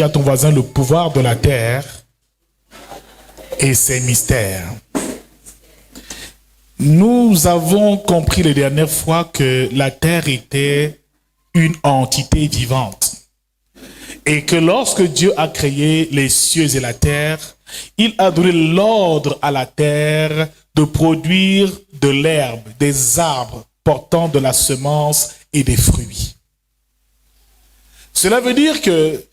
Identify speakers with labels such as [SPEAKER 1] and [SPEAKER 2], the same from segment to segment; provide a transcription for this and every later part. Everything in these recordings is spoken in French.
[SPEAKER 1] Dis à ton voisin le pouvoir de la terre et ses mystères. Nous avons compris les dernières fois que la terre était une entité vivante. Et que lorsque Dieu a créé les cieux et la terre, il a donné l'ordre à la terre de produire de l'herbe, des arbres portant de la semence et des fruits. Cela veut dire que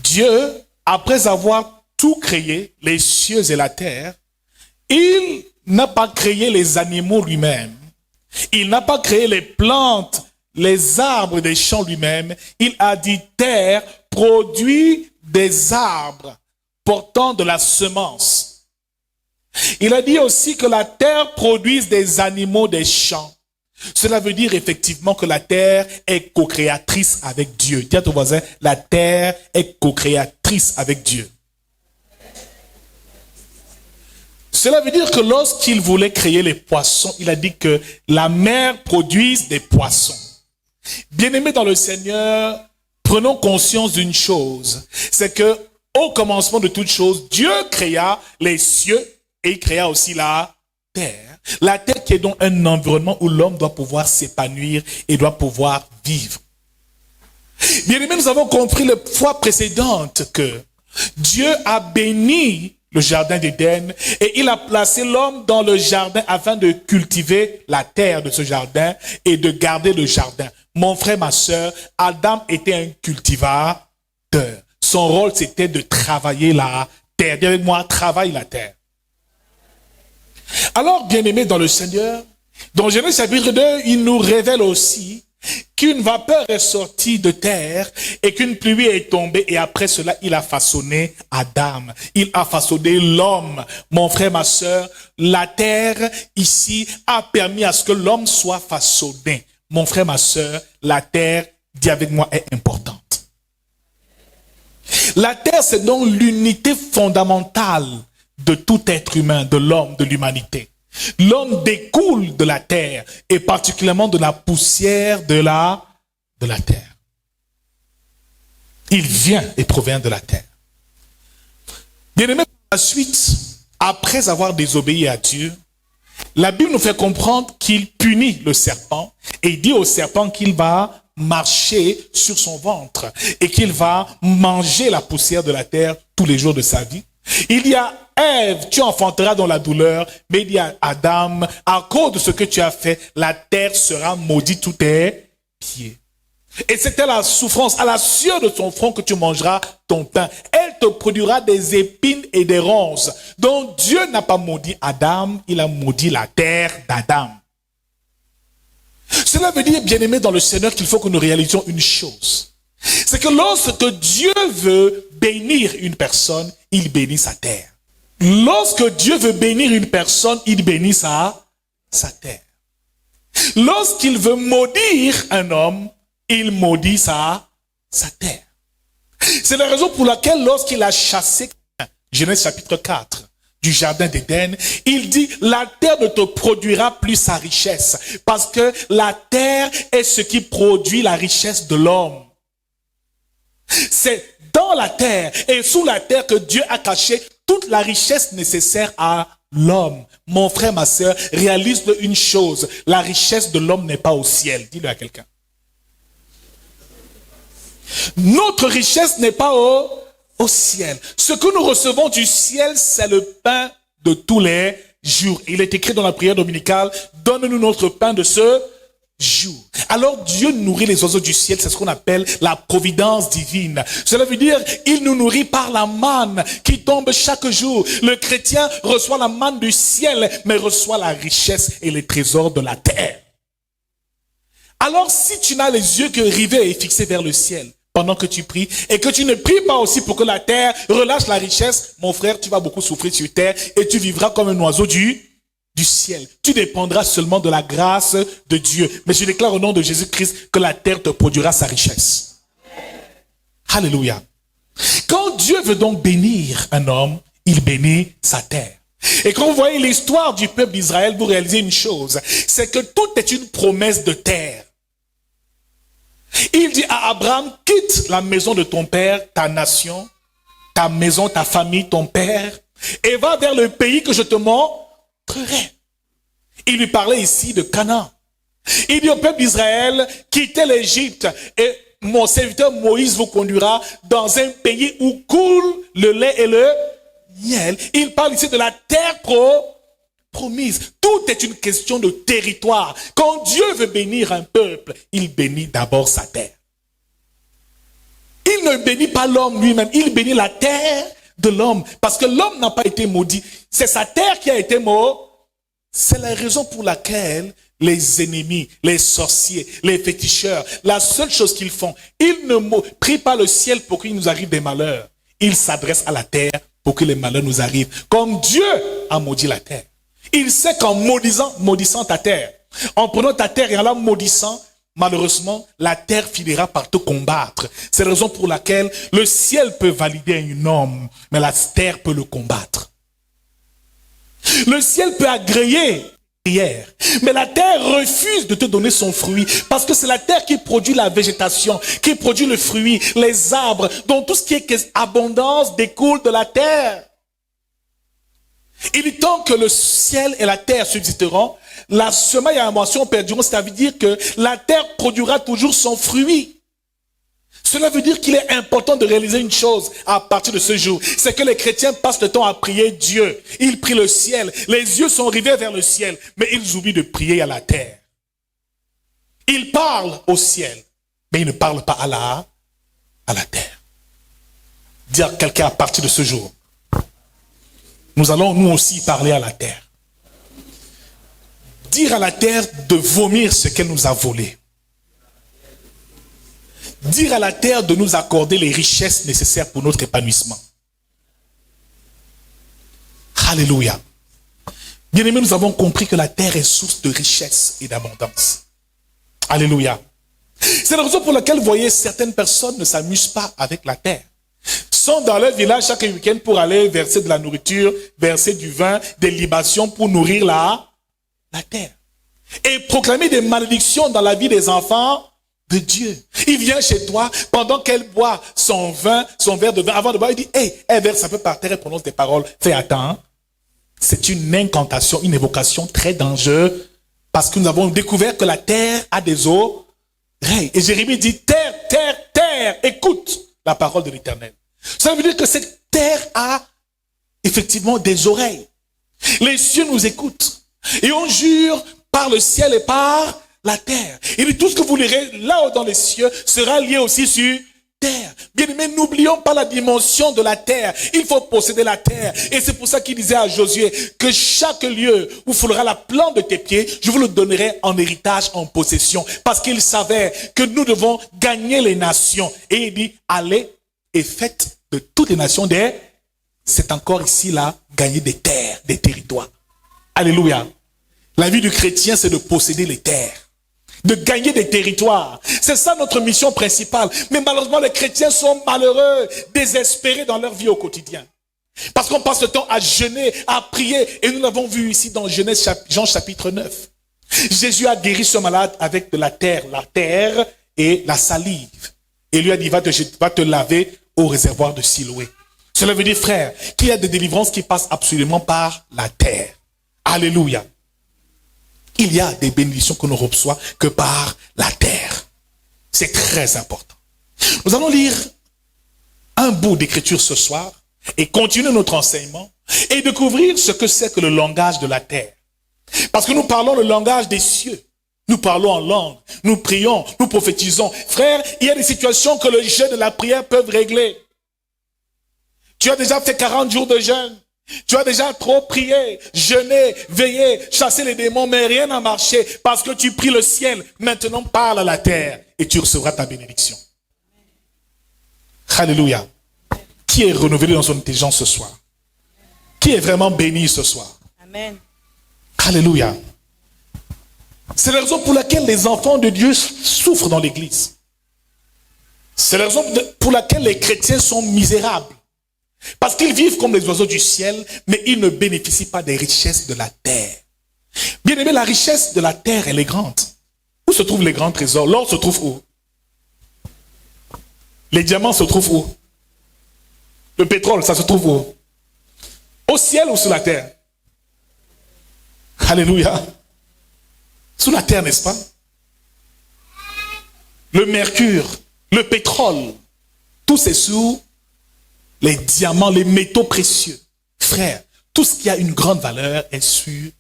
[SPEAKER 1] Dieu, après avoir tout créé, les cieux et la terre, il n'a pas créé les animaux lui-même. Il n'a pas créé les plantes, les arbres des champs lui-même. Il a dit, terre, produit des arbres portant de la semence. Il a dit aussi que la terre produise des animaux des champs. Cela veut dire effectivement que la terre est co-créatrice avec Dieu. Dis à ton voisin, la terre est co-créatrice avec Dieu. Cela veut dire que lorsqu'il voulait créer les poissons, il a dit que la mer produise des poissons. Bien-aimés dans le Seigneur, prenons conscience d'une chose, c'est que au commencement de toute chose, Dieu créa les cieux et il créa aussi la terre. La terre qui est donc un environnement où l'homme doit pouvoir s'épanouir et doit pouvoir vivre. Bien-aimés, nous avons compris la fois précédente que Dieu a béni le jardin d'Éden et il a placé l'homme dans le jardin afin de cultiver la terre de ce jardin et de garder le jardin. Mon frère, ma sœur, Adam était un cultivateur. Son rôle, c'était de travailler la terre. Dis avec moi, travaille la terre. Alors, bien-aimés dans le Seigneur, dans Genèse chapitre 2, il nous révèle aussi qu'une vapeur est sortie de terre et qu'une pluie est tombée et après cela, il a façonné Adam. Il a façonné l'homme. Mon frère, ma sœur, la terre ici a permis à ce que l'homme soit façonné. Mon frère, ma sœur, la terre, dis avec moi, est importante. La terre, c'est donc l'unité fondamentale de tout être humain, de l'homme, de l'humanité. L'homme découle de la terre et particulièrement de la poussière de la terre. Il vient et provient de la terre. Bien-aimés, par la suite, après avoir désobéi à Dieu, la Bible nous fait comprendre qu'il punit le serpent et dit au serpent qu'il va marcher sur son ventre et qu'il va manger la poussière de la terre tous les jours de sa vie. Il y a Ève, tu enfanteras dans la douleur, mais il y a Adam, à cause de ce que tu as fait, la terre sera maudite sous tes pieds. Et c'était la souffrance, à la sueur de son front que tu mangeras ton pain. Elle te produira des épines et des ronces. Donc Dieu n'a pas maudit Adam, il a maudit la terre d'Adam. Cela veut dire, bien-aimés dans le Seigneur, qu'il faut que nous réalisions une chose. C'est que lorsque Dieu veut bénir une personne, il bénit sa terre. Lorsque Dieu veut bénir une personne, il bénit sa terre. Lorsqu'il veut maudire un homme, il maudit sa terre. C'est la raison pour laquelle lorsqu'il a chassé Genèse chapitre 4 du jardin d'Éden, il dit la terre ne te produira plus sa richesse parce que la terre est ce qui produit la richesse de l'homme. C'est dans la terre et sous la terre que Dieu a caché toute la richesse nécessaire à l'homme. Mon frère, ma sœur, réalise une chose. La richesse de l'homme n'est pas au ciel. Dis-le à quelqu'un. Notre richesse n'est pas au ciel. Ce que nous recevons du ciel, c'est le pain de tous les jours. Il est écrit dans la prière dominicale, donne-nous notre pain de ce jour. Alors Dieu nourrit les oiseaux du ciel, c'est ce qu'on appelle la providence divine. Cela veut dire, il nous nourrit par la manne qui tombe chaque jour. Le chrétien reçoit la manne du ciel, mais reçoit la richesse et les trésors de la terre. Alors si tu n'as les yeux que rivés et fixés vers le ciel, pendant que tu pries, et que tu ne pries pas aussi pour que la terre relâche la richesse, mon frère, tu vas beaucoup souffrir sur terre, et tu vivras comme un oiseau du ciel. Tu dépendras seulement de la grâce de Dieu. Mais je déclare au nom de Jésus-Christ que la terre te produira sa richesse. Alléluia. Quand Dieu veut donc bénir un homme, il bénit sa terre. Et quand vous voyez l'histoire du peuple d'Israël, vous réalisez une chose, c'est que tout est une promesse de terre. Il dit à Abraham, quitte la maison de ton père, ta nation, ta maison, ta famille, ton père, et va vers le pays que je te montrerai. Il lui parlait ici de Canaan. Il dit au peuple d'Israël, quittez l'Égypte et mon serviteur Moïse vous conduira dans un pays où coule le lait et le miel. Il parle ici de la terre promise. Tout est une question de territoire. Quand Dieu veut bénir un peuple, il bénit d'abord sa terre. Il ne bénit pas l'homme lui-même, il bénit la terre de l'homme. Parce que l'homme n'a pas été maudit. C'est sa terre qui a été maudite. C'est la raison pour laquelle les ennemis, les sorciers, les féticheurs, la seule chose qu'ils font, ils ne prient pas le ciel pour qu'il nous arrive des malheurs. Ils s'adressent à la terre pour que les malheurs nous arrivent. Comme Dieu a maudit la terre. Il sait qu'en maudissant ta terre, en prenant ta terre et en la maudissant, malheureusement, la terre finira par te combattre. C'est la raison pour laquelle le ciel peut valider un homme, mais la terre peut le combattre. Le ciel peut agréer prière, mais la terre refuse de te donner son fruit, parce que c'est la terre qui produit la végétation, qui produit le fruit, les arbres, dont tout ce qui est abondance découle de la terre. Il est temps que le ciel et la terre subsisteront, la semaille et la moisson perduront, c'est-à-dire dire que la terre produira toujours son fruit. Cela veut dire qu'il est important de réaliser une chose à partir de ce jour. C'est que les chrétiens passent le temps à prier Dieu. Ils prient le ciel. Les yeux sont rivés vers le ciel. Mais ils oublient de prier à la terre. Ils parlent au ciel. Mais ils ne parlent pas à la terre. Dire à quelqu'un à partir de ce jour. Nous allons nous aussi parler à la terre. Dire à la terre de vomir ce qu'elle nous a volé. Dire à la terre de nous accorder les richesses nécessaires pour notre épanouissement. Alléluia. Bien-aimés, nous avons compris que la terre est source de richesse et d'abondance. Alléluia. C'est la raison pour laquelle, vous voyez, certaines personnes ne s'amusent pas avec la terre. Sont dans leur village chaque week-end pour aller verser de la nourriture, verser du vin, des libations pour nourrir la terre. Et proclamer des malédictions dans la vie des enfants de Dieu. Il vient chez toi, pendant qu'elle boit son vin, son verre de vin, avant de boire, il dit, hey, elle verse un peu par terre et prononce des paroles. Fais attends. C'est une incantation, une évocation très dangereuse, parce que nous avons découvert que la terre a des oreilles. Et Jérémie dit, terre, terre, terre, écoute la parole de l'Éternel. Ça veut dire que cette terre a effectivement des oreilles. Les cieux nous écoutent. Et on jure par le ciel et par la terre. Il dit tout ce que vous lirez là-haut dans les cieux sera lié aussi sur terre. Bien aimé, n'oublions pas la dimension de la terre. Il faut posséder la terre. Et c'est pour ça qu'il disait à Josué que chaque lieu où foulera la plante de tes pieds, je vous le donnerai en héritage, en possession. Parce qu'il savait que nous devons gagner les nations. Et il dit, allez et faites de toutes les nations c'est encore ici là, gagner des terres, des territoires. Alléluia. La vie du chrétien, c'est de posséder les terres, de gagner des territoires. C'est ça notre mission principale. Mais malheureusement, les chrétiens sont malheureux, désespérés dans leur vie au quotidien. Parce qu'on passe le temps à jeûner, à prier. Et nous l'avons vu ici dans Genèse, Jean chapitre 9. Jésus a guéri ce malade avec de la terre et la salive. Et lui a dit, va te laver au réservoir de Siloé. Cela veut dire, frère, qu'il y a des délivrances qui passent absolument par la terre. Alléluia. Il y a des bénédictions que l'on reçoit que par la terre. C'est très important. Nous allons lire un bout d'écriture ce soir et continuer notre enseignement et découvrir ce que c'est que le langage de la terre. Parce que nous parlons le langage des cieux. Nous parlons en langue, nous prions, nous prophétisons. Frère, il y a des situations que le jeûne et la prière peuvent régler. Tu as déjà fait 40 jours de jeûne. Tu as déjà trop prié, jeûné, veillé, chassé les démons, mais rien n'a marché parce que tu pries le ciel. Maintenant, parle à la terre et tu recevras ta bénédiction. Alléluia. Qui est renouvelé dans son intelligence ce soir? Qui est vraiment béni ce soir?
[SPEAKER 2] Amen.
[SPEAKER 1] Alléluia. C'est la raison pour laquelle les enfants de Dieu souffrent dans l'église. C'est la raison pour laquelle les chrétiens sont misérables. Parce qu'ils vivent comme les oiseaux du ciel, mais ils ne bénéficient pas des richesses de la terre. Bien aimé, la richesse de la terre, elle est grande. Où se trouvent les grands trésors? L'or se trouve où? Les diamants se trouvent où? Le pétrole, ça se trouve où? Au ciel ou sous la terre? Alléluia. Sous la terre, n'est-ce pas? Le mercure, le pétrole, tout c'est sous les diamants, les métaux précieux. Frère, tout ce qui a une grande valeur est sur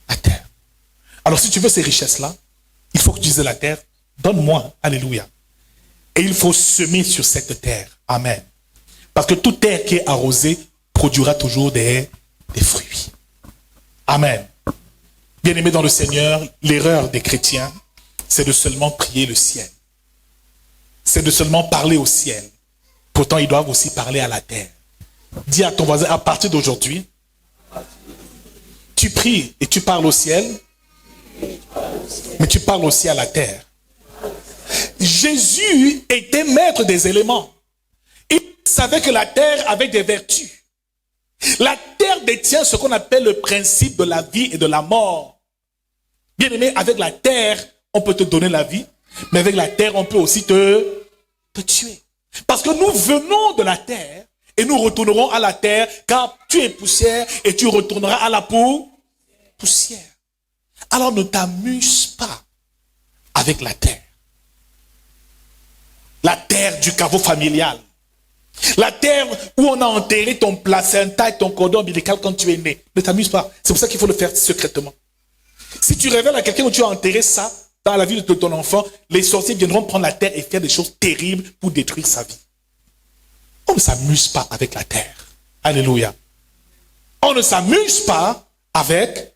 [SPEAKER 1] la terre. Alors si tu veux ces richesses-là, il faut que tu dises à la terre, donne-moi, alléluia. Et il faut semer sur cette terre. Amen. Parce que toute terre qui est arrosée produira toujours des fruits. Amen. Bien-aimés dans le Seigneur, l'erreur des chrétiens, c'est de seulement prier le ciel. C'est de seulement parler au ciel. Pourtant, ils doivent aussi parler à la terre. Dis à ton voisin, à partir d'aujourd'hui, tu pries et tu parles au ciel, mais tu parles aussi à la terre. Jésus était maître des éléments. Il savait que la terre avait des vertus. La terre détient ce qu'on appelle le principe de la vie et de la mort. Bien aimé, avec la terre, on peut te donner la vie, mais avec la terre, on peut aussi te tuer. Parce que nous venons de la terre et nous retournerons à la terre, car tu es poussière et tu retourneras à la poussière. Alors ne t'amuse pas avec la terre. La terre du caveau familial. La terre où on a enterré ton placenta et ton cordon ombilical quand tu es né. Ne t'amuse pas. C'est pour ça qu'il faut le faire secrètement. Si tu révèles à quelqu'un où tu as enterré ça, dans la vie de ton enfant, les sorciers viendront prendre la terre et faire des choses terribles pour détruire sa vie. On ne s'amuse pas avec la terre. Alléluia. On ne s'amuse pas avec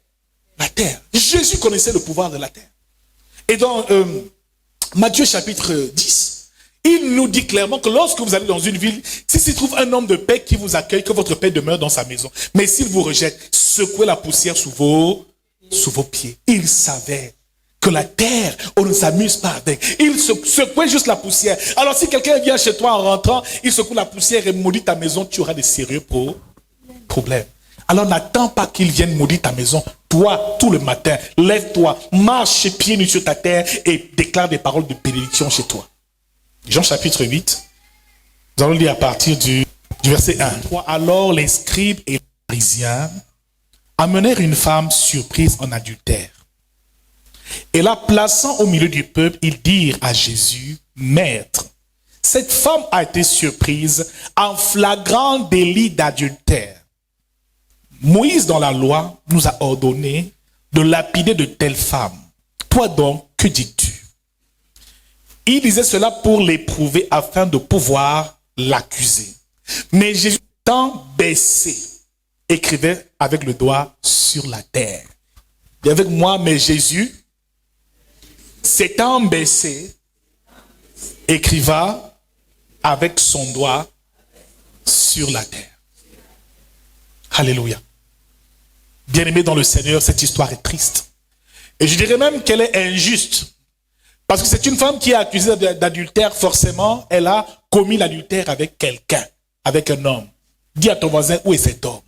[SPEAKER 1] la terre. Jésus connaissait le pouvoir de la terre. Et dans Matthieu chapitre 10, il nous dit clairement que lorsque vous allez dans une ville, si s'y trouve un homme de paix qui vous accueille, que votre paix demeure dans sa maison. Mais s'il vous rejette, secouez la poussière sous vos pieds. Il savait que la terre, on ne s'amuse pas avec. Il secouait juste la poussière. Alors si quelqu'un vient chez toi en rentrant, il secoue la poussière et maudit ta maison, tu auras des sérieux problèmes. Alors n'attends pas qu'il vienne maudire ta maison. Toi, tout le matin, lève-toi, marche pieds nus sur ta terre et déclare des paroles de bénédiction chez toi. Jean chapitre 8, nous allons lire à partir du verset 1. Alors les scribes et les pharisiens amenèrent une femme surprise en adultère. Et la plaçant au milieu du peuple, ils dirent à Jésus, Maître, cette femme a été surprise en flagrant délit d'adultère. Moïse dans la loi nous a ordonné de lapider de telles femmes. Toi donc, que dis-tu? Il disait cela pour l'éprouver afin de pouvoir l'accuser. Mais Jésus, étant baissé, écrivait avec le doigt sur la terre. Dis avec moi, mais Jésus, s'étant baissé, écriva avec son doigt sur la terre. Alléluia. Bien-aimé dans le Seigneur, cette histoire est triste. Et je dirais même qu'elle est injuste. Parce que c'est une femme qui est accusée d'adultère, forcément, elle a commis l'adultère avec quelqu'un, avec un homme. Dis à ton voisin, où est cet homme?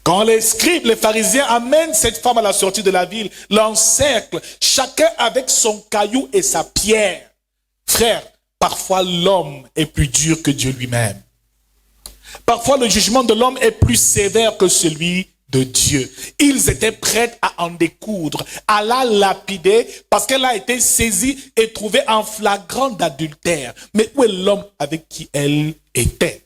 [SPEAKER 1] Quand les scribes, les pharisiens amènent cette femme à la sortie de la ville, l'encerclent, chacun avec son caillou et sa pierre. Frère, parfois l'homme est plus dur que Dieu lui-même. Parfois le jugement de l'homme est plus sévère que celui de Dieu. Ils étaient prêts à en découdre, à la lapider, parce qu'elle a été saisie et trouvée en flagrant d'adultère. Mais où est l'homme avec qui elle était?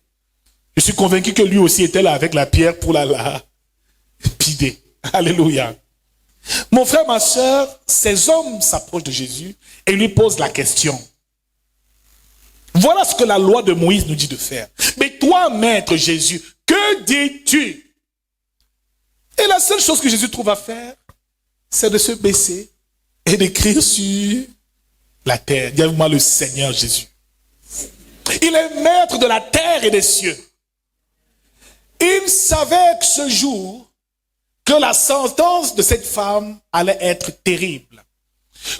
[SPEAKER 1] Je suis convaincu que lui aussi était là avec la pierre pour la lapider. Alléluia. Mon frère, ma soeur, ces hommes s'approchent de Jésus et lui posent la question. Voilà ce que la loi de Moïse nous dit de faire. Mais toi, maître Jésus, que dis-tu? Et la seule chose que Jésus trouve à faire, c'est de se baisser et d'écrire sur la terre. Dis-moi le Seigneur Jésus. Il est maître de la terre et des cieux. Il savait que ce jour, que la sentence de cette femme allait être terrible.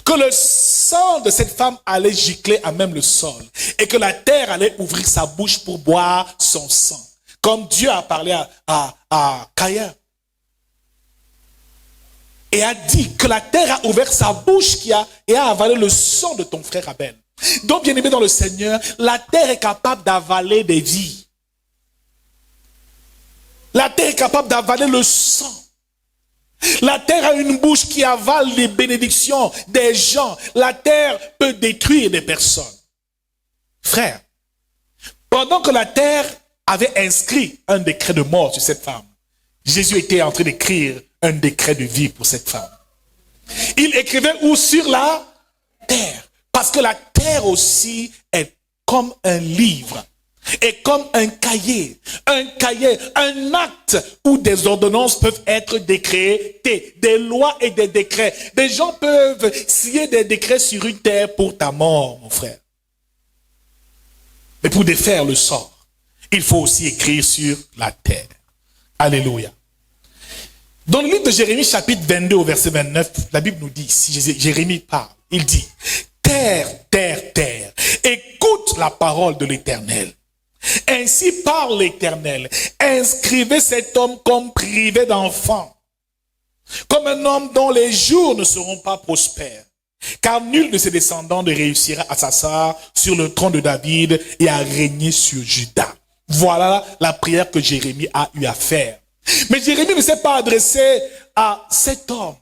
[SPEAKER 1] Que le sang de cette femme allait gicler à même le sol. Et que la terre allait ouvrir sa bouche pour boire son sang. Comme Dieu a parlé à Caïn. Et a dit que la terre a ouvert sa bouche et a avalé le sang de ton frère Abel. Donc, bien aimé dans le Seigneur, la terre est capable d'avaler des vies. La terre est capable d'avaler le sang. La terre a une bouche qui avale les bénédictions des gens. La terre peut détruire des personnes. Frère, pendant que la terre avait inscrit un décret de mort sur cette femme, Jésus était en train d'écrire un décret de vie pour cette femme. Il écrivait où? Sur la terre. Parce que la terre aussi est comme un livre, est comme un cahier, un acte où des ordonnances peuvent être décrétées, des lois et des décrets. Des gens peuvent signer des décrets sur une terre pour ta mort, mon frère. Mais pour défaire le sort, il faut aussi écrire sur la terre. Alléluia. Dans le livre de Jérémie, chapitre 22, au verset 29, la Bible nous dit, si Jérémie parle, il dit, terre, terre, terre, écoute la parole de l'Éternel. Ainsi parle l'Éternel, inscrivez cet homme comme privé d'enfant, comme un homme dont les jours ne seront pas prospères. Car nul de ses descendants ne réussira à s'asseoir sur le trône de David et à régner sur Juda. Voilà la prière que Jérémie a eu à faire. Mais Jérémie ne s'est pas adressé à cet homme.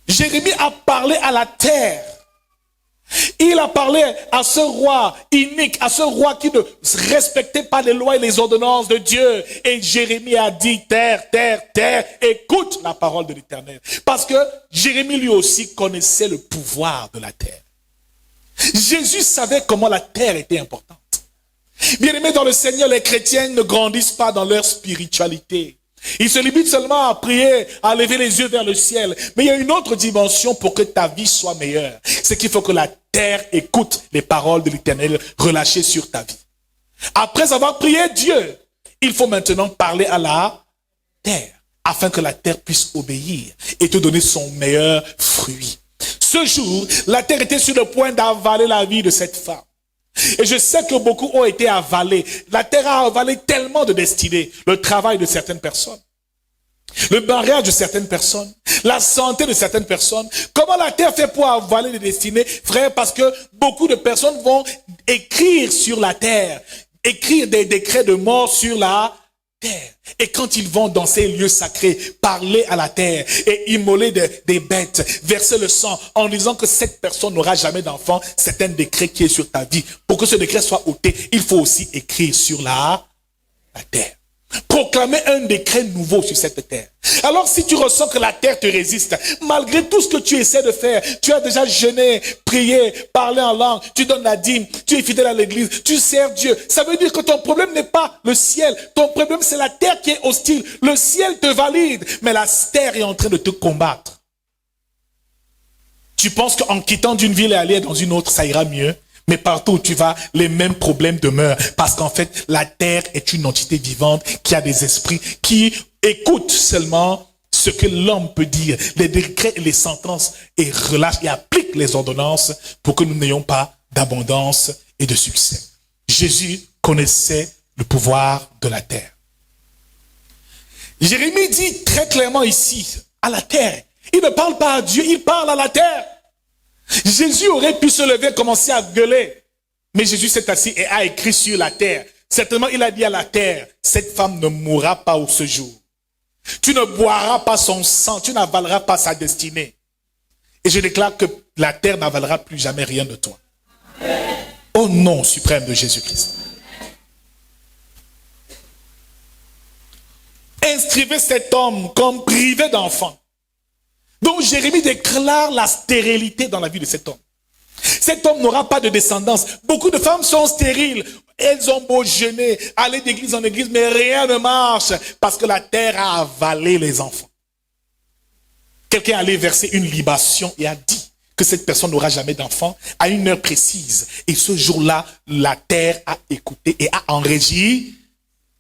[SPEAKER 1] Jérémie a parlé à la terre. Il a parlé à ce roi inique, à ce roi qui ne respectait pas les lois et les ordonnances de Dieu. Et Jérémie a dit, terre, terre, terre, écoute la parole de l'Éternel. Parce que Jérémie lui aussi connaissait le pouvoir de la terre. Jésus savait comment la terre était importante. Bien-aimés dans le Seigneur, les chrétiens ne grandissent pas dans leur spiritualité. Ils se limitent seulement à prier, à lever les yeux vers le ciel. Mais il y a une autre dimension pour que ta vie soit meilleure. C'est qu'il faut que la terre écoute les paroles de l'Éternel relâchées sur ta vie. Après avoir prié Dieu, il faut maintenant parler à la terre, afin que la terre puisse obéir et te donner son meilleur fruit. Ce jour, la terre était sur le point d'avaler la vie de cette femme. Et je sais que beaucoup ont été avalés. La terre a avalé tellement de destinées. Le travail de certaines personnes, le mariage de certaines personnes, la santé de certaines personnes. Comment la terre fait pour avaler les destinées, frère? Parce que beaucoup de personnes vont écrire sur la terre, écrire des décrets de mort sur la terre. Et quand ils vont dans ces lieux sacrés, parler à la terre et immoler des bêtes, verser le sang en disant que cette personne n'aura jamais d'enfant, c'est un décret qui est sur ta vie. Pour que ce décret soit ôté, il faut aussi écrire sur la terre. Proclamer un décret nouveau sur cette terre. Alors si tu ressens que la terre te résiste, malgré tout ce que tu essaies de faire, tu as déjà jeûné, prié, parlé en langue, tu donnes la dîme, tu es fidèle à l'église, tu sers Dieu. Ça veut dire que ton problème n'est pas le ciel, ton problème c'est la terre qui est hostile. Le ciel te valide, mais la terre est en train de te combattre. Tu penses qu'en quittant d'une ville et aller dans une autre, ça ira mieux? Mais partout où tu vas, les mêmes problèmes demeurent. Parce qu'en fait, la terre est une entité vivante qui a des esprits, qui écoutent seulement ce que l'homme peut dire, les décrets et les sentences, et relâche et applique les ordonnances pour que nous n'ayons pas d'abondance et de succès. Jésus connaissait le pouvoir de la terre. Jérémie dit très clairement ici, à la terre. Il ne parle pas à Dieu, il parle à la terre. Jésus aurait pu se lever et commencer à gueuler. Mais Jésus s'est assis et a écrit sur la terre. Certainement, il a dit à la terre, cette femme ne mourra pas au ce jour. Tu ne boiras pas son sang, tu n'avaleras pas sa destinée. Et je déclare que la terre n'avalera plus jamais rien de toi. Au nom suprême de Jésus-Christ. Inscrivez cet homme comme privé d'enfant. Donc Jérémie déclare la stérilité dans la vie de cet homme. Cet homme n'aura pas de descendance. Beaucoup de femmes sont stériles. Elles ont beau jeûner, aller d'église en église, mais rien ne marche parce que la terre a avalé les enfants. Quelqu'un allait verser une libation et a dit que cette personne n'aura jamais d'enfant à une heure précise. Et ce jour-là, la terre a écouté et a enregistré.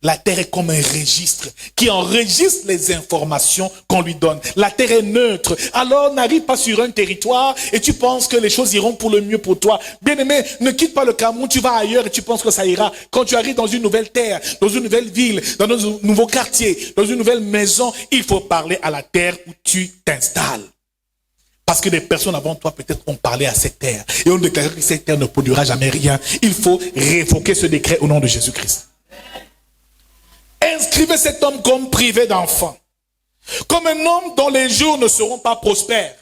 [SPEAKER 1] La terre est comme un registre qui enregistre les informations qu'on lui donne. La terre est neutre. Alors n'arrive pas sur un territoire et tu penses que les choses iront pour le mieux pour toi. Bien-aimé, ne quitte pas le Cameroun, tu vas ailleurs et tu penses que ça ira. Quand tu arrives dans une nouvelle terre, dans une nouvelle ville, dans un nouveau quartier, dans une nouvelle maison, il faut parler à la terre où tu t'installes. Parce que des personnes avant toi peut-être ont parlé à cette terre. Et ont déclaré que cette terre ne produira jamais rien. Il faut révoquer ce décret au nom de Jésus-Christ. Inscrivez cet homme comme privé d'enfant. Comme un homme dont les jours ne seront pas prospères.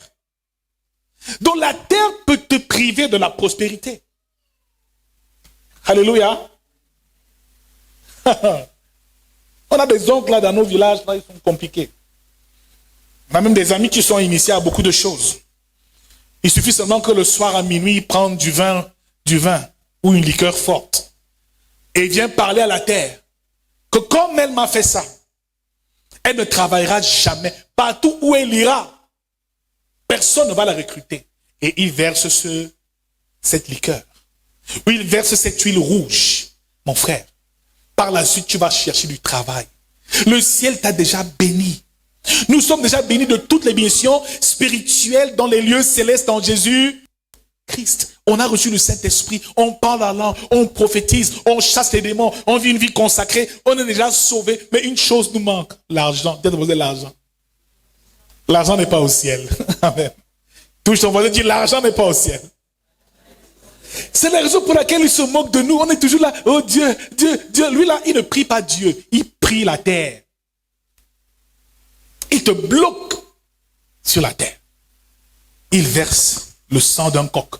[SPEAKER 1] Dont la terre peut te priver de la prospérité. Alléluia. On a des oncles là dans nos villages, là, ils sont compliqués. On a même des amis qui sont initiés à beaucoup de choses. Il suffit seulement que le soir à minuit, ils prennent du vin ou une liqueur forte. Et il vient parler à la terre. Que comme elle m'a fait ça, elle ne travaillera jamais. Partout où elle ira, personne ne va la recruter. Et il verse cette liqueur. Ou il verse cette huile rouge. Mon frère, par la suite, tu vas chercher du travail. Le ciel t'a déjà béni. Nous sommes déjà bénis de toutes les bénédictions spirituelles dans les lieux célestes en Jésus-Christ. On a reçu le Saint-Esprit, on parle la langue, on prophétise, on chasse les démons, on vit une vie consacrée, on est déjà sauvé. Mais une chose nous manque, l'argent. Dites vous l'argent. L'argent n'est pas au ciel. Amen. Touche ton voisin, dit l'argent n'est pas au ciel. C'est la raison pour laquelle il se moque de nous. On est toujours là, oh Dieu, Dieu, Dieu. Lui là, il ne prie pas Dieu, il prie la terre. Il te bloque sur la terre. Il verse le sang d'un coq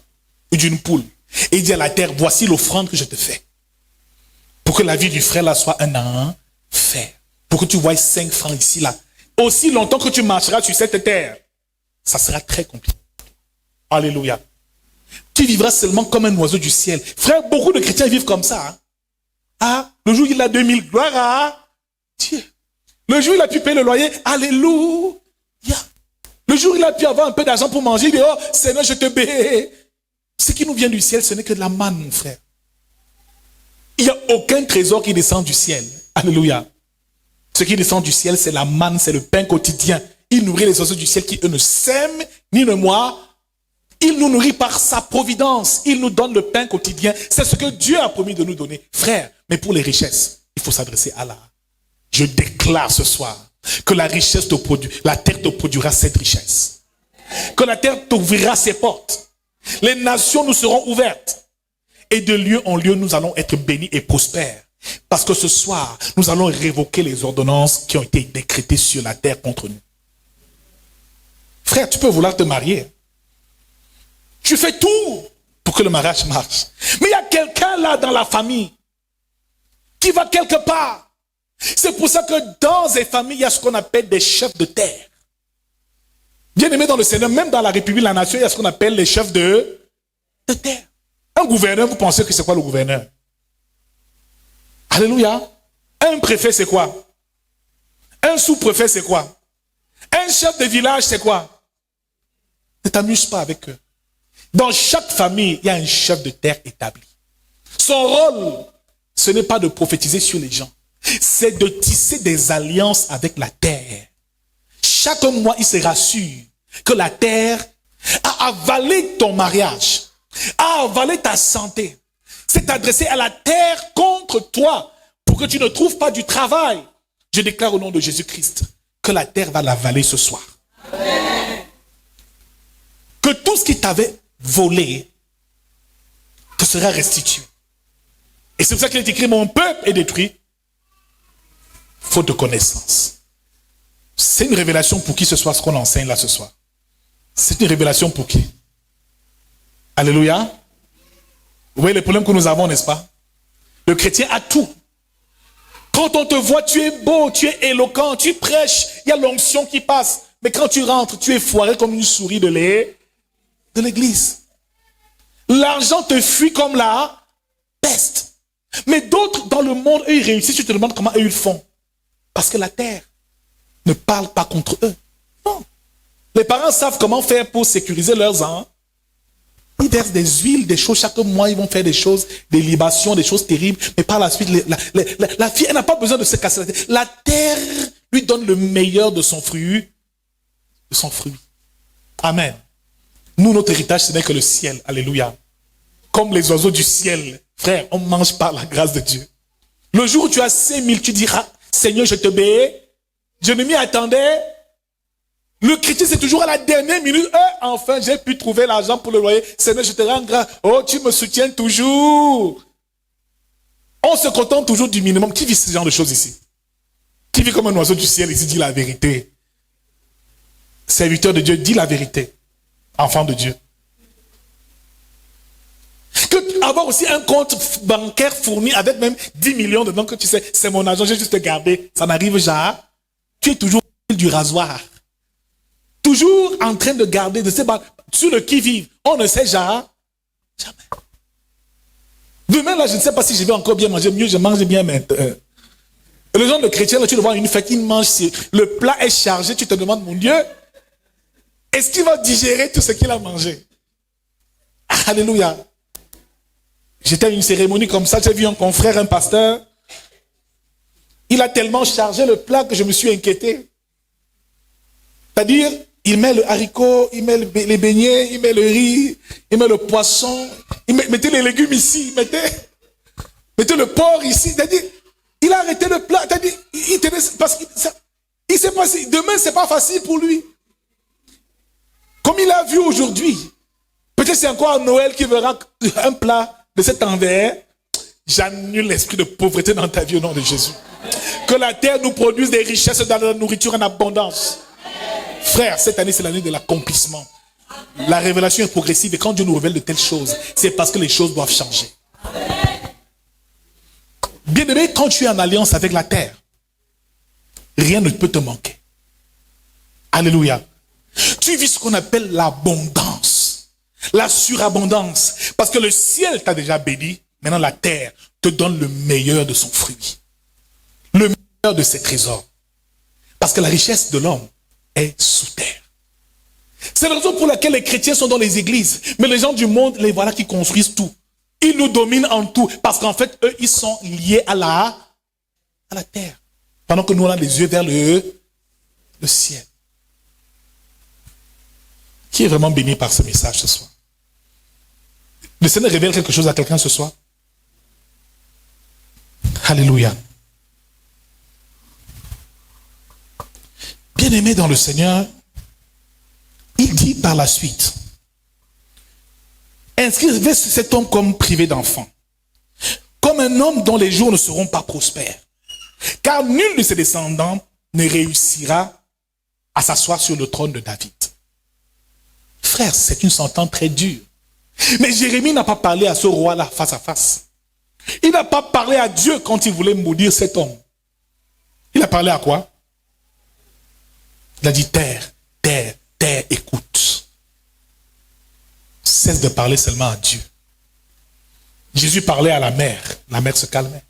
[SPEAKER 1] ou d'une poule. Et il dit à la terre, voici l'offrande que je te fais. Pour que la vie du frère là soit un enfer. Pour que tu voies 5 francs ici là. Aussi longtemps que tu marcheras sur cette terre, ça sera très compliqué. Alléluia. Tu vivras seulement comme un oiseau du ciel. Frère, beaucoup de chrétiens vivent comme ça. Hein? Ah, le jour où il a 2000, gloire à Dieu. Le jour où il a pu payer le loyer, alléluia. Le jour où il a pu avoir un peu d'argent pour manger, il dit, oh Seigneur, je te bénis. Ce qui nous vient du ciel, ce n'est que de la manne, mon frère. Il n'y a aucun trésor qui descend du ciel. Alléluia. Ce qui descend du ciel, c'est la manne, c'est le pain quotidien. Il nourrit les oiseaux du ciel qui, eux, ne sèment ni ne moient. Il nous nourrit par sa providence. Il nous donne le pain quotidien. C'est ce que Dieu a promis de nous donner. Frère, mais pour les richesses, il faut s'adresser à Allah. Je déclare ce soir que la richesse te produit, la terre te produira cette richesse. Que la terre t'ouvrira ses portes. Les nations nous seront ouvertes. Et de lieu en lieu, nous allons être bénis et prospères. Parce que ce soir, nous allons révoquer les ordonnances qui ont été décrétées sur la terre contre nous. Frère, tu peux vouloir te marier. Tu fais tout pour que le mariage marche. Mais il y a quelqu'un là dans la famille qui va quelque part. C'est pour ça que dans les familles, il y a ce qu'on appelle des chefs de terre. Bien aimé dans le Seigneur, même dans la République, la nation, il y a ce qu'on appelle les chefs de terre. Un gouverneur, vous pensez que c'est quoi le gouverneur? Alléluia. Un préfet, c'est quoi? Un sous-préfet, c'est quoi? Un chef de village, c'est quoi? Ne t'amuse pas avec eux. Dans chaque famille, il y a un chef de terre établi. Son rôle, ce n'est pas de prophétiser sur les gens. C'est de tisser des alliances avec la terre. Chaque mois, il se rassure que la terre a avalé ton mariage, a avalé ta santé. C'est adressé à la terre contre toi pour que tu ne trouves pas du travail. Je déclare au nom de Jésus-Christ que la terre va l'avaler ce soir. Amen. Que tout ce qui t'avait volé te sera restitué. Et c'est pour ça qu'il est écrit, mon peuple est détruit faute de connaissance. C'est une révélation pour qui ce soir, ce qu'on enseigne là ce soir? C'est une révélation pour qui? Alléluia. Vous voyez les problèmes que nous avons, n'est-ce pas? Le chrétien a tout. Quand on te voit, tu es beau, tu es éloquent, tu prêches, il y a l'onction qui passe. Mais quand tu rentres, tu es foiré comme une souris de l'église. L'argent te fuit comme la peste. Mais d'autres dans le monde, eux, ils réussissent. Tu te demandes comment eux, ils font. Parce que la terre ne parle pas contre eux. Non. Les parents savent comment faire pour sécuriser leurs enfants. Ils versent des huiles, des choses. Chaque mois, ils vont faire des choses, des libations, des choses terribles. Mais par la suite, la fille, elle n'a pas besoin de se casser la tête. La terre lui donne le meilleur de son fruit. Amen. Nous, notre héritage, ce n'est que le ciel. Alléluia. Comme les oiseaux du ciel. Frère, on mange par la grâce de Dieu. Le jour où tu as 5000, tu diras, Seigneur, je te bénis. Je ne m'y attendais. Le chrétien, c'est toujours à la dernière minute. Enfin, j'ai pu trouver l'argent pour le loyer. Seigneur, je te rends grâce. Oh, tu me soutiens toujours. On se contente toujours du minimum. Qui vit ce genre de choses ici? Qui vit comme un oiseau du ciel ici, dit la vérité? Serviteur de Dieu, dis la vérité. Enfant de Dieu. Que avoir aussi un compte bancaire fourni avec même 10 millions dedans, que tu sais, c'est mon argent, j'ai juste gardé. Ça n'arrive jamais. Tu es toujours du rasoir. Toujours en train de garder, de se battre sur le qui-vive. On ne sait jamais. Demain, là, je ne sais pas si je vais encore bien manger. Mieux, je mange bien maintenant. Le genre de chrétien, là, tu le vois à une fête, il mange, le plat est chargé, tu te demandes, mon Dieu, est-ce qu'il va digérer tout ce qu'il a mangé? Alléluia. J'étais à une cérémonie comme ça, j'ai vu un confrère, un pasteur. Il a tellement chargé le plat que je me suis inquiété. C'est-à-dire, il met le haricot, il met les beignets, il met le riz, il met le poisson, mettez les légumes ici, mettez le porc ici. C'est-à-dire, il a arrêté le plat. C'est-à-dire, il tenait, parce qu'il sait pas si, demain, c'est pas facile pour lui. Comme il a vu aujourd'hui, peut-être c'est encore à Noël qu'il verra un plat de cet envers. J'annule l'esprit de pauvreté dans ta vie au nom de Jésus. Que la terre nous produise des richesses dans la nourriture en abondance. Frère, cette année, c'est l'année de l'accomplissement. La révélation est progressive et quand Dieu nous révèle de telles choses, c'est parce que les choses doivent changer. Bien-aimé, quand tu es en alliance avec la terre, rien ne peut te manquer. Alléluia. Tu vis ce qu'on appelle l'abondance, la surabondance. Parce que le ciel t'a déjà béni, maintenant la terre te donne le meilleur de son fruit. Le meilleur de ses trésors. Parce que la richesse de l'homme est sous terre. C'est la raison pour laquelle les chrétiens sont dans les églises. Mais les gens du monde, les voilà qui construisent tout. Ils nous dominent en tout. Parce qu'en fait, eux, ils sont liés à la terre. Pendant que nous, on a les yeux vers le ciel. Qui est vraiment béni par ce message ce soir? Le Seigneur révèle quelque chose à quelqu'un ce soir? Alléluia. Bien-aimé dans le Seigneur, il dit par la suite, inscrivez cet homme comme privé d'enfant, comme un homme dont les jours ne seront pas prospères, car nul de ses descendants ne réussira à s'asseoir sur le trône de David. Frère, c'est une sentence très dure. Mais Jérémie n'a pas parlé à ce roi-là face à face. Il n'a pas parlé à Dieu quand il voulait maudire cet homme. Il a parlé à quoi? Il a dit, terre, terre, terre, écoute. Cesse de parler seulement à Dieu. Jésus parlait à la mer se calmait.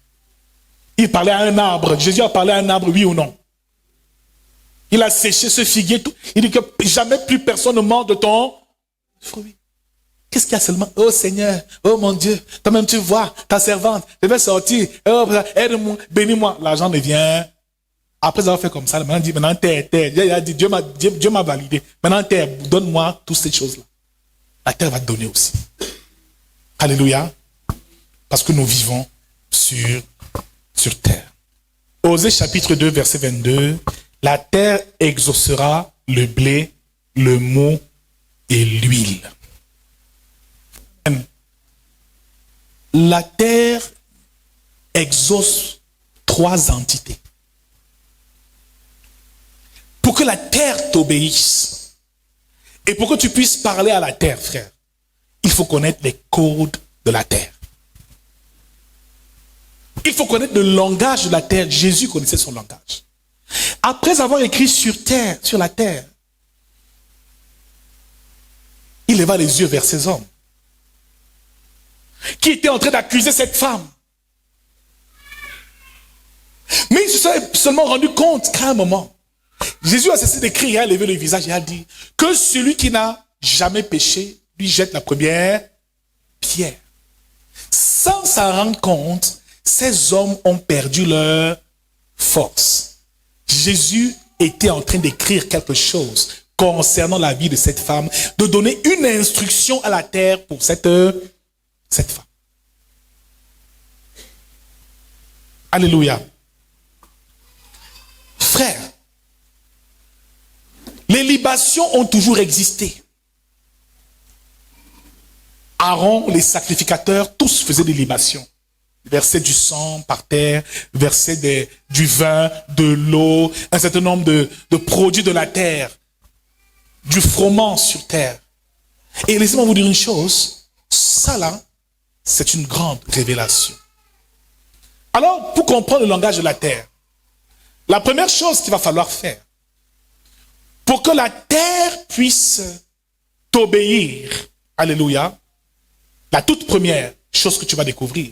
[SPEAKER 1] Il parlait à un arbre, Jésus a parlé à un arbre, oui ou non? Il a séché ce figuier, tout. Il dit que jamais plus personne ne mange de ton fruit. Qu'est-ce qu'il y a seulement? Oh Seigneur, oh mon Dieu, toi-même tu vois, ta servante, je vais sortir, oh, aide-moi, bénis-moi. L'argent ne vient. Après avoir fait comme ça, maintenant il dit, maintenant terre, il a dit, Dieu m'a validé. Maintenant terre, donne-moi toutes ces choses-là. La terre va te donner aussi. Alléluia. Parce que nous vivons sur terre. Osée chapitre 2, verset 22. La terre exaucera le blé, le mou et l'huile. La terre exauce 3 entités. Pour que la terre t'obéisse et pour que tu puisses parler à la terre, frère, il faut connaître les codes de la terre. Il faut connaître le langage de la terre. Jésus connaissait son langage. Après avoir écrit sur la terre, il leva les yeux vers ces hommes qui étaient en train d'accuser cette femme. Mais il se sont seulement rendu compte qu'à un moment, Jésus a cessé d'écrire et a levé le visage et a dit que celui qui n'a jamais péché lui jette la première pierre. Sans s'en rendre compte, ces hommes ont perdu leur force. Jésus était en train d'écrire quelque chose concernant la vie de cette femme, de donner une instruction à la terre pour cette femme. Alléluia. Frère, les libations ont toujours existé. Aaron, les sacrificateurs, tous faisaient des libations. Versaient du sang par terre, versaient du vin, de l'eau, un certain nombre de produits de la terre, du froment sur terre. Et laissez-moi vous dire une chose, ça là, c'est une grande révélation. Alors, pour comprendre le langage de la terre, la première chose qu'il va falloir faire, pour que la terre puisse t'obéir, alléluia, la toute première chose que tu vas découvrir,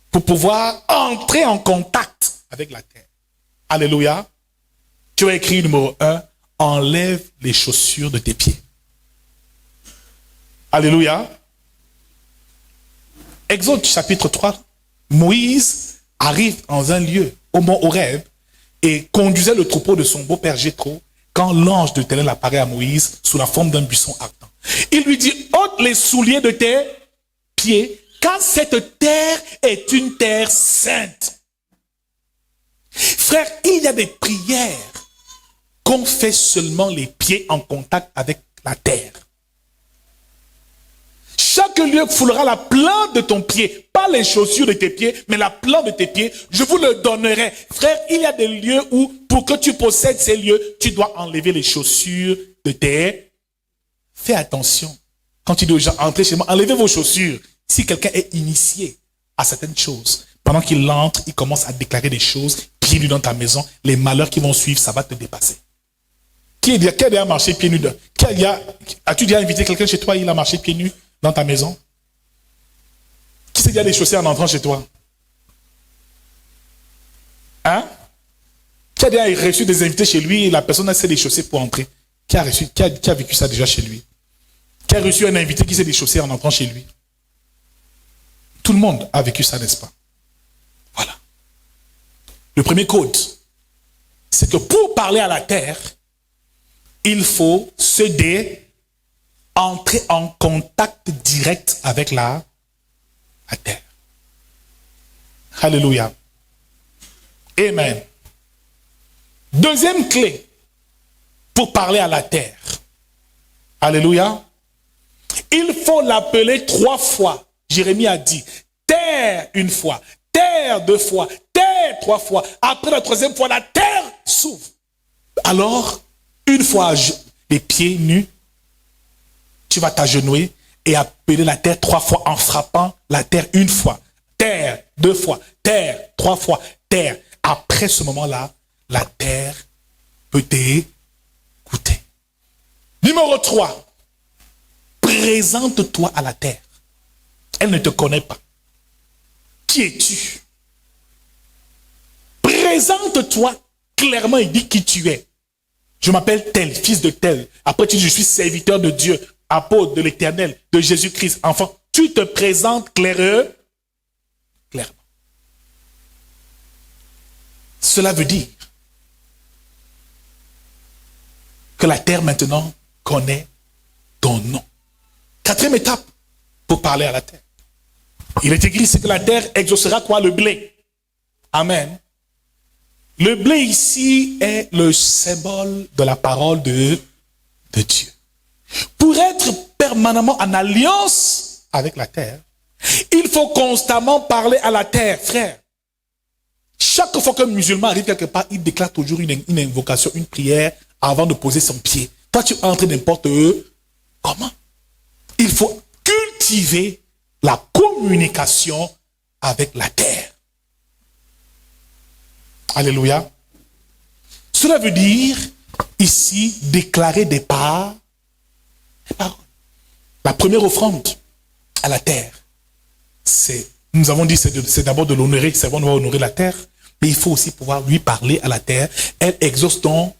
[SPEAKER 1] pour pouvoir entrer en contact avec la terre, alléluia, tu vas écrire numéro 1, enlève les chaussures de tes pieds. Alléluia. Exode chapitre 3, Moïse arrive dans un lieu, au mont Horeb, et conduisait le troupeau de son beau-père Jéthro, quand l'ange de l'Éternel apparaît à Moïse sous la forme d'un buisson ardent. Il lui dit, ôte les souliers de tes pieds, car cette terre est une terre sainte. Frère, il y a des prières qu'on fait seulement les pieds en contact avec la terre. Chaque lieu foulera la plante de ton pied, pas les chaussures de tes pieds, mais la plante de tes pieds, je vous le donnerai. Frère, il y a des lieux où, pour que tu possèdes ces lieux, tu dois enlever les chaussures de tes... Fais attention. Quand tu dis aux gens, entrez chez moi, enlevez vos chaussures. Si quelqu'un est initié à certaines choses, pendant qu'il entre, il commence à déclarer des choses, pieds nus dans ta maison, les malheurs qui vont suivre, ça va te dépasser. Qui a déjà marché pieds nus? As-tu déjà invité quelqu'un chez toi, il a marché pieds nus dans ta maison? Qui s'est déjà déchaussé en entrant chez toi? Hein? Qui a déjà reçu des invités chez lui et la personne s'est déchaussée pour entrer? Qui a vécu ça déjà chez lui? Qui a reçu un invité qui s'est déchaussé en entrant chez lui? Tout le monde a vécu ça, n'est-ce pas? Voilà. Le premier code, c'est que pour parler à la terre, il faut entrer en contact direct avec la terre. Alléluia. Amen. Deuxième clé pour parler à la terre. Alléluia. Il faut l'appeler 3 fois. Jérémie a dit, terre une fois, terre 2 fois, terre 3 fois. Après la 3e fois, la terre s'ouvre. Alors, une fois les pieds nus, tu vas t'agenouiller et appeler la terre 3 fois en frappant la terre une fois. Terre 2 fois, terre 3 fois, terre. Après ce moment-là, la terre peut t'écouter. Numéro 3, présente-toi à la terre. Elle ne te connaît pas. Qui es-tu? Présente-toi clairement et dis qui tu es. Je m'appelle tel, fils de tel. Après tu dis, je suis serviteur de Dieu, apôtre de l'Éternel, de Jésus-Christ. Enfant, tu te présentes clairement. Cela veut dire que la terre maintenant connaît ton nom. 4e étape pour parler à la terre. Il est écrit ici que la terre exaucera quoi? Le blé. Amen. Le blé ici est le symbole de la parole de Dieu. Pour être permanemment en alliance avec la terre, il faut constamment parler à la terre, frère. Chaque fois qu'un musulman arrive quelque part, il déclare toujours une invocation, une prière avant de poser son pied. Toi, tu entres n'importe où. Comment? Il faut cultiver la communication avec la terre. Alléluia. Cela veut dire, ici, déclarer des paroles. La première offrande à la terre, nous avons dit, c'est d'abord de l'honorer, c'est d'abord de honorer la terre, mais il faut aussi pouvoir lui parler à la terre. Elle exauce donc,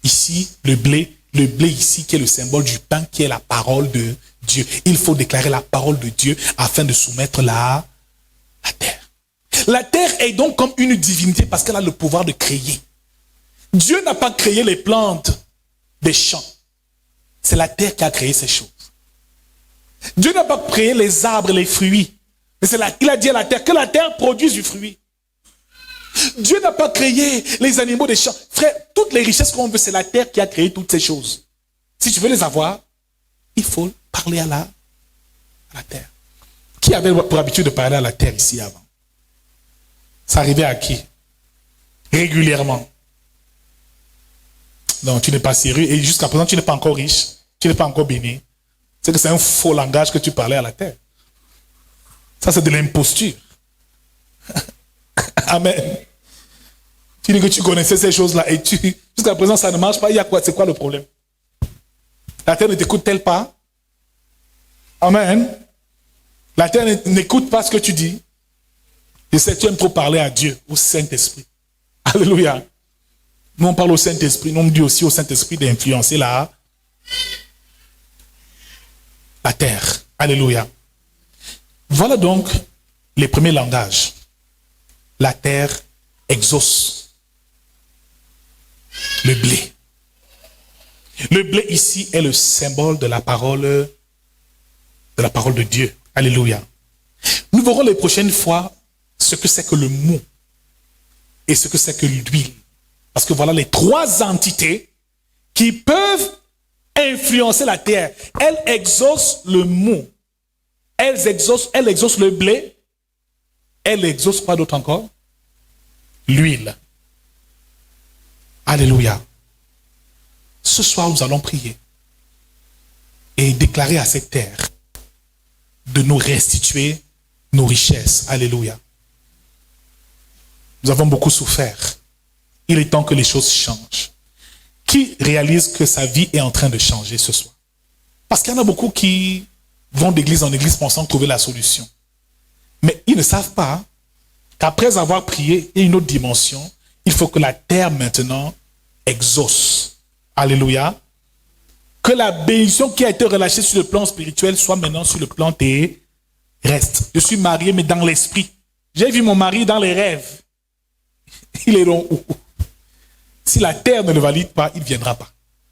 [SPEAKER 1] ici, le blé ici, qui est le symbole du pain, qui est la parole de Dieu. Il faut déclarer la parole de Dieu afin de soumettre la terre. La terre est donc comme une divinité parce qu'elle a le pouvoir de créer. Dieu n'a pas créé les plantes des champs. C'est la terre qui a créé ces choses. Dieu n'a pas créé les arbres et les fruits. Mais il a dit à la terre que la terre produise du fruit. Dieu n'a pas créé les animaux des champs. Frère, toutes les richesses qu'on veut, c'est la terre qui a créé toutes ces choses. Si tu veux les avoir, il faut parler à la terre. Qui avait pour habitude de parler à la terre ici avant? Ça arrivait à qui? Régulièrement. Non, tu n'es pas sérieux et jusqu'à présent, tu n'es pas encore riche. Tu n'es pas encore béni. C'est que c'est un faux langage que tu parlais à la terre. Ça, c'est de l'imposture. Amen. Tu dis que tu connaissais ces choses-là et jusqu'à présent, ça ne marche pas. Il y a quoi? C'est quoi le problème? La terre ne t'écoute-t-elle pas? Amen. La terre n'écoute pas ce que tu dis. Et c'est que tu aimes trop parler à Dieu, au Saint-Esprit. Alléluia. Nous, on parle au Saint-Esprit. Nous, on dit aussi au Saint-Esprit d'influencer la terre. Alléluia. Voilà donc les premiers langages. La terre exauce le blé. Le blé ici est le symbole de la parole de Dieu. Alléluia. Nous verrons les prochaines fois ce que c'est que le mou et ce que c'est que l'huile. Parce que voilà les trois entités qui peuvent influencer la terre. Elles exaucent le mou. Elles exaucent le blé. Elles exaucent quoi d'autre encore? L'huile. Alléluia. Ce soir, nous allons prier et déclarer à cette terre de nous restituer nos richesses. Alléluia. Nous avons beaucoup souffert. Il est temps que les choses changent. Qui réalise que sa vie est en train de changer ce soir? Parce qu'il y en a beaucoup qui vont d'église en église pensant trouver la solution. Mais ils ne savent pas qu'après avoir prié, il y a une autre dimension. Il faut que la terre maintenant exauce. Alléluia. Que la bénédiction qui a été relâchée sur le plan spirituel soit maintenant sur le plan terrestre. Je suis marié, mais dans l'esprit. J'ai vu mon mari dans les rêves. Il est long. Si la terre ne le valide pas, il ne viendra pas.